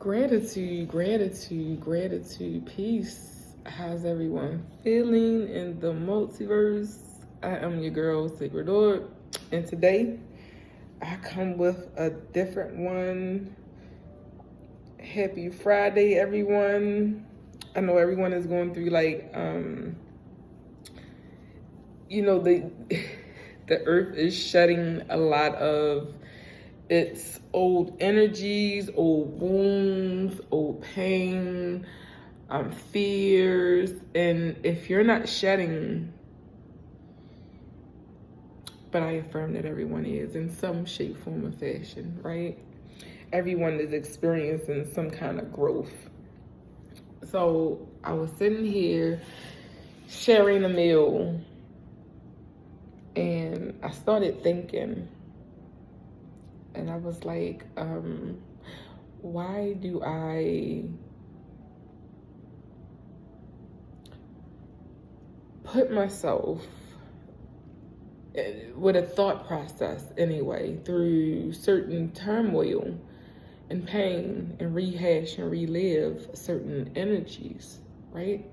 Gratitude, gratitude, gratitude, peace. How's everyone feeling in the multiverse? I am your girl, Sacred Orb, and today I come with a different one. Happy Friday, everyone. I know everyone is going through the earth is shedding a lot of its old energies, old wounds, old pain, fears. And if you're not shedding, but I affirm that everyone is in some shape, form, or fashion, right? Everyone is experiencing some kind of growth. So I was sitting here sharing a meal and I started thinking, and I was like, why do I put myself with a thought process anyway through certain turmoil and pain and rehash and relive certain energies, right?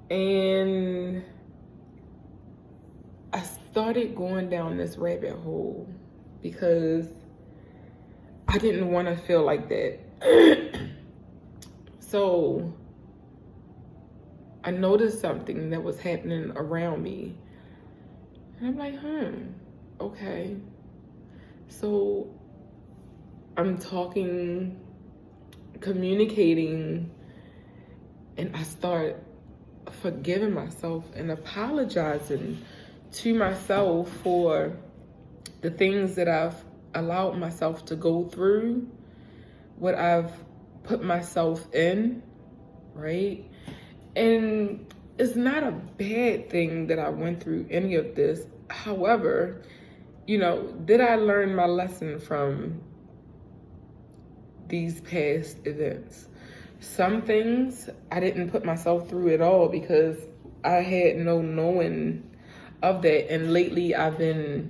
And I started going down this rabbit hole because I didn't want to feel like that. So I noticed something that was happening around me. And I'm like, okay. So I'm talking, communicating, and I start forgiving myself and apologizing to myself for the things that I've allowed myself to go through, what I've put myself in, right? And it's not a bad thing that I went through any of this. However, did I learn my lesson from these past events? Some things I didn't put myself through at all because I had no knowing of that. And lately I've been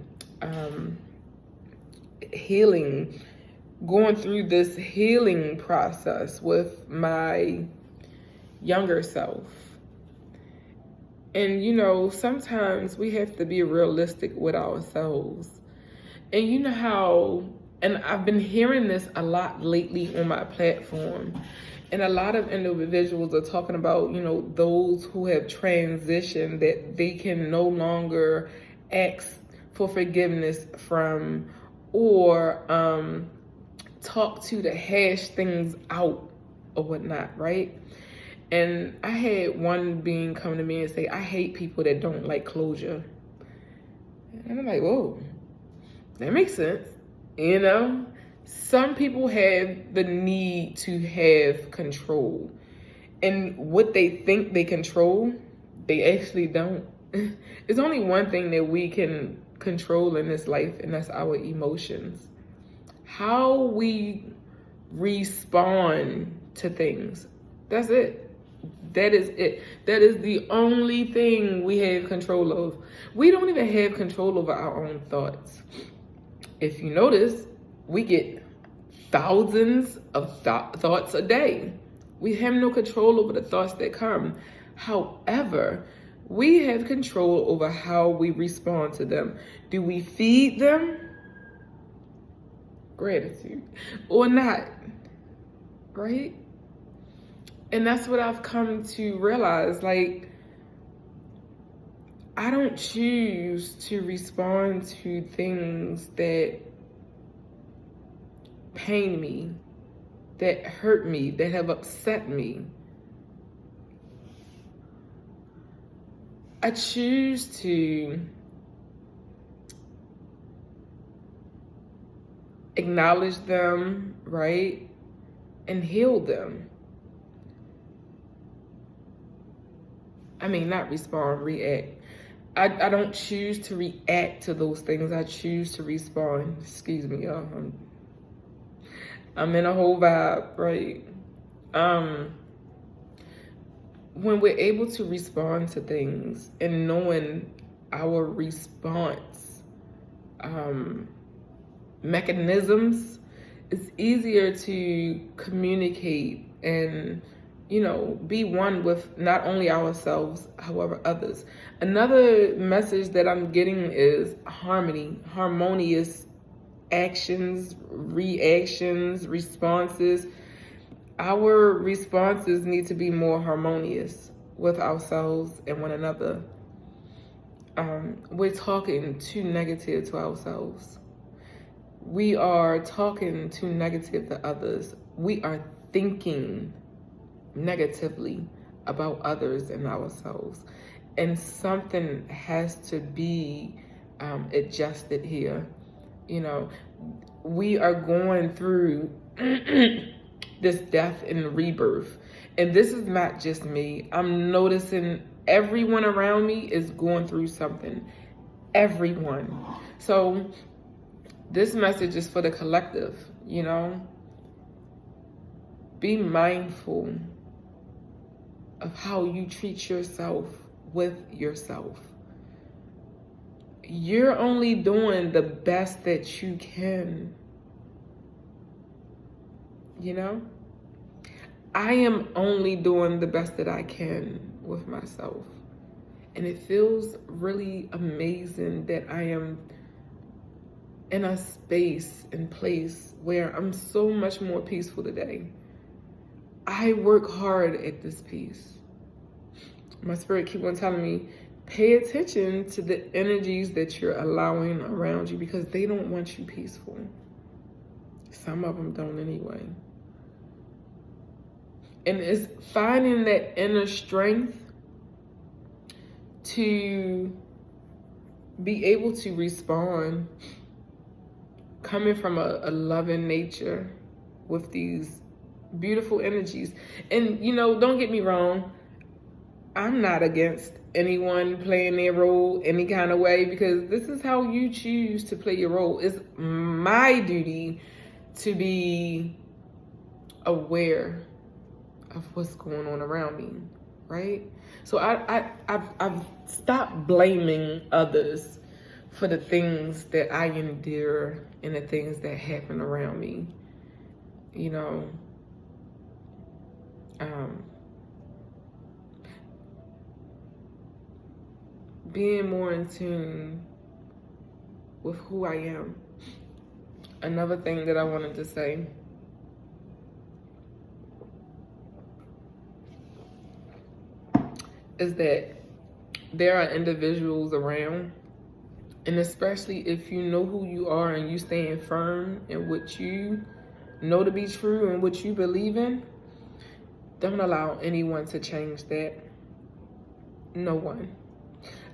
healing, going through this healing process with my younger self. And sometimes we have to be realistic with ourselves. And you know how, and I've been hearing this a lot lately on my platform, and a lot of individuals are talking about, those who have transitioned, that they can no longer ask for forgiveness from or talk to hash things out or whatnot, right? And I had one being come to me and say, I hate people that don't like closure. And I'm like, whoa, that makes sense. Some people have the need to have control. And what they think they control, they actually don't. There's only one thing that we can control in this life, and that's our emotions. How we respond to things. That's it. That is it. That is the only thing we have control of. We don't even have control over our own thoughts. If you notice, we get thousands of thoughts a day. We have no control over the thoughts that come. However, we have control over how we respond to them. Do we feed them gratitude or not? Right? And that's what I've come to realize. Like, I don't choose to respond to things that pain me, that hurt me, that have upset me. I choose to acknowledge them, right? And heal them. I mean, not respond, react. I don't choose to react to those things. I choose to respond. Excuse me, y'all. I'm in a whole vibe, right? When we're able to respond to things and knowing our response mechanisms, it's easier to communicate and, be one with not only ourselves, however, others. Another message that I'm getting is harmony, harmonious actions, reactions, responses. Our responses need to be more harmonious with ourselves and one another. We're talking too negative to ourselves. We are talking too negative to others. We are thinking negatively about others and ourselves. And something has to be adjusted here. We are going through this death and rebirth. And this is not just me. I'm noticing everyone around me is going through something. Everyone. So this message is for the collective, Be mindful of how you treat yourself with yourself. You're only doing the best that you can. I am only doing the best that I can with myself. And it feels really amazing that I am in a space and place where I'm so much more peaceful today. I work hard at this peace. My spirit keep on telling me, pay attention to the energies that you're allowing around you because they don't want you peaceful. Some of them don't anyway. And it's finding that inner strength to be able to respond coming from a loving nature with these beautiful energies. And, don't get me wrong, I'm not against anyone playing their role any kind of way because this is how you choose to play your role. It's my duty to be aware of what's going on around me, right? So I've stopped blaming others for the things that I endure and the things that happen around me. Being more in tune with who I am. Another thing that I wanted to say is that there are individuals around, and especially if you know who you are and you stand firm in what you know to be true and what you believe in, don't allow anyone to change that. No one.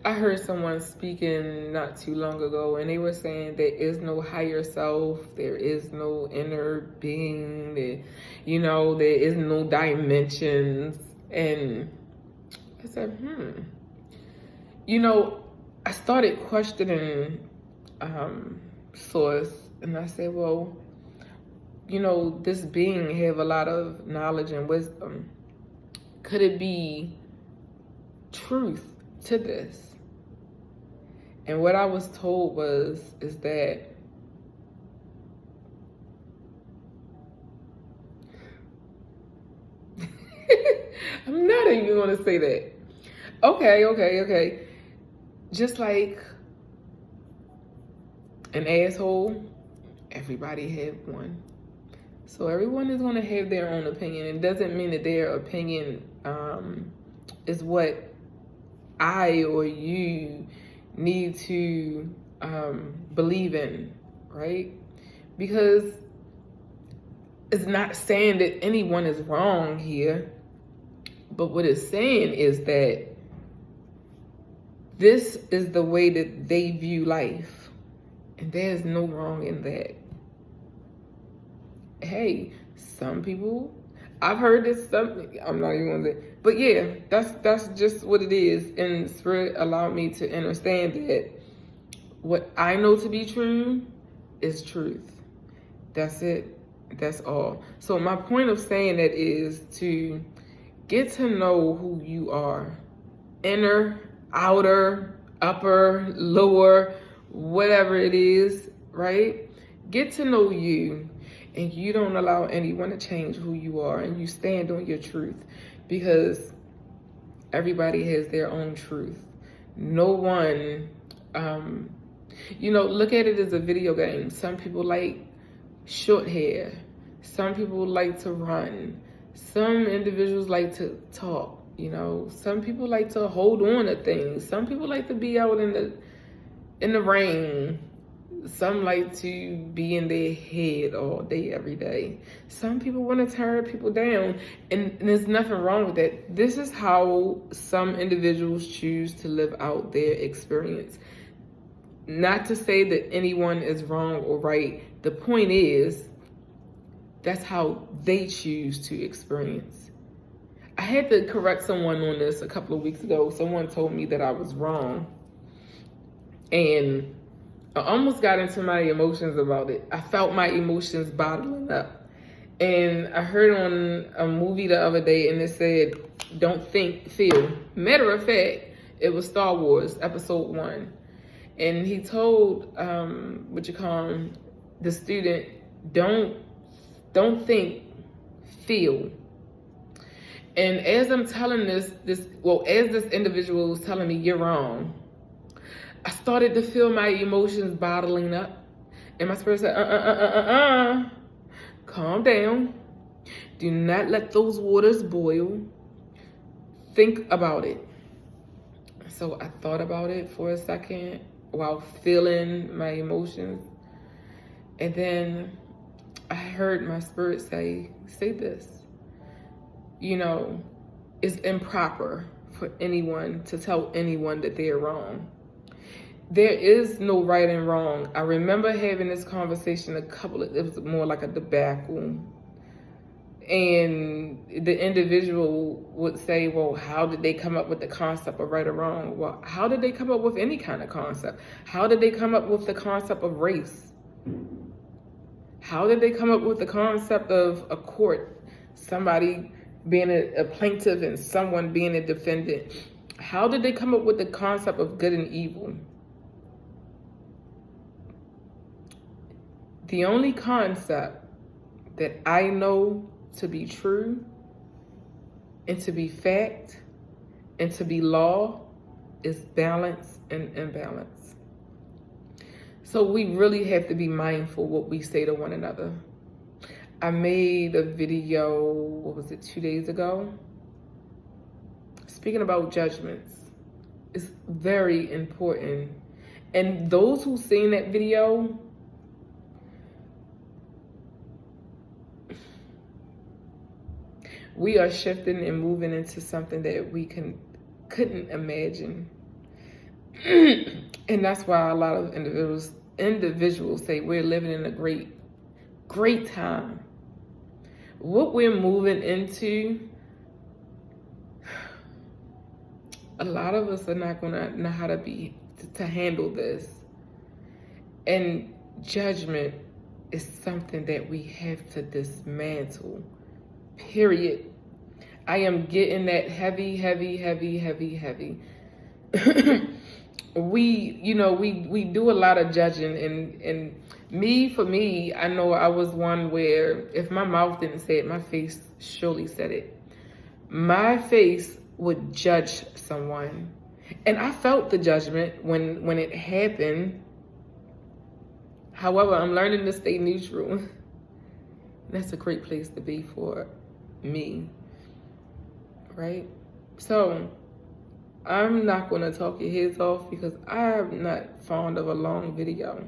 I heard someone speaking not too long ago, and they were saying there is no higher self, there is no inner being, there is no dimensions. And I said, I started questioning Source, and I said, well, this being have a lot of knowledge and wisdom. Could it be truth to this? And what I was told is that I'm not even going to say that. Okay. Just like an asshole, everybody have one. So everyone is going to have their own opinion. It doesn't mean that their opinion is what I or you need to believe in, right? Because it's not saying that anyone is wrong here, but what it's saying is that this is the way that they view life, and there's no wrong in that. Hey, some people, I've heard this, I'm not even going to say, but yeah, that's just what it is. And Spirit allowed me to understand that what I know to be true is truth. That's it. That's all. So my point of saying that is to get to know who you are. Inner, outer, upper, lower, whatever it is, right? Get to know you and you don't allow anyone to change who you are, and you stand on your truth, because everybody has their own truth. No one, look at it as a video game. Some people like short hair. Some people like to run. Some individuals like to talk. Some people like to hold on to things. Some people like to be out in the rain. Some like to be in their head all day, every day. Some people want to tear people down, and there's nothing wrong with that. This is how some individuals choose to live out their experience. Not to say that anyone is wrong or right. The point is, that's how they choose to experience. I had to correct someone on this a couple of weeks ago. Someone told me that I was wrong, and I almost got into my emotions about it. I felt my emotions bottling up. And I heard on a movie the other day, and it said, don't think, feel. Matter of fact, it was Star Wars, Episode 1. And he told, the student, don't think, feel. And as I'm telling as this individual was telling me, you're wrong, I started to feel my emotions bottling up. And my spirit said, calm down. Do not let those waters boil. Think about it. So I thought about it for a second while feeling my emotions. And then I heard my spirit say this. It's improper for anyone to tell anyone that they're wrong. There is no right and wrong. I remember having this conversation it was more like a debacle. And the individual would say, well, how did they come up with the concept of right or wrong? Well, how did they come up with any kind of concept? How did they come up with the concept of race? How did they come up with the concept of a court, somebody being a plaintiff and someone being a defendant? How did they come up with the concept of good and evil? The only concept that I know to be true and to be fact and to be law is balance and imbalance. So we really have to be mindful what we say to one another. I made a video, 2 days ago? Speaking about judgments. It's very important. And those who seen that video, we are shifting and moving into something that we couldn't imagine. And that's why a lot of individuals say we're living in a great time. What we're moving into, a lot of us are not gonna know how to handle this. And judgment is something that we have to dismantle. Period. I am getting that heavy. We do a lot of judging, and for me, I know I was one where if my mouth didn't say it, my face surely said it. My face would judge someone, and I felt the judgment when it happened. However, I'm learning to stay neutral. That's a great place to be for me, right? So I'm not going to talk your heads off because I'm not fond of a long video.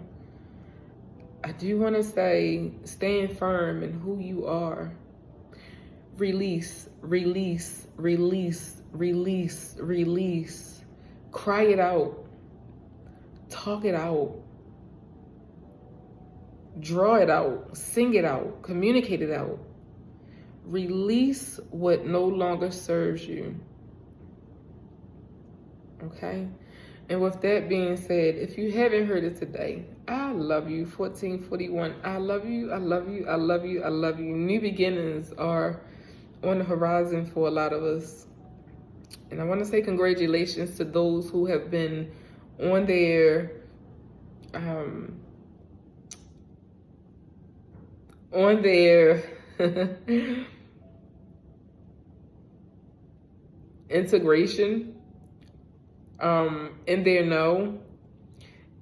I do want to say, stand firm in who you are. Release. Cry it out. Talk it out. Draw it out. Sing it out. Communicate it out. Release what no longer serves you. Okay? And with that being said, if you haven't heard it today, I love you. 1441. I love you. I love you. I love you. I love you. New beginnings are on the horizon for a lot of us. And I want to say congratulations to those who have been on their on their integration, in their no,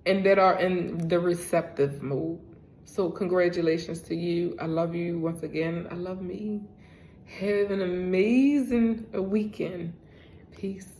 and that are in the receptive mode. So congratulations to you. I love you once again. I love me. Have an amazing weekend. Peace.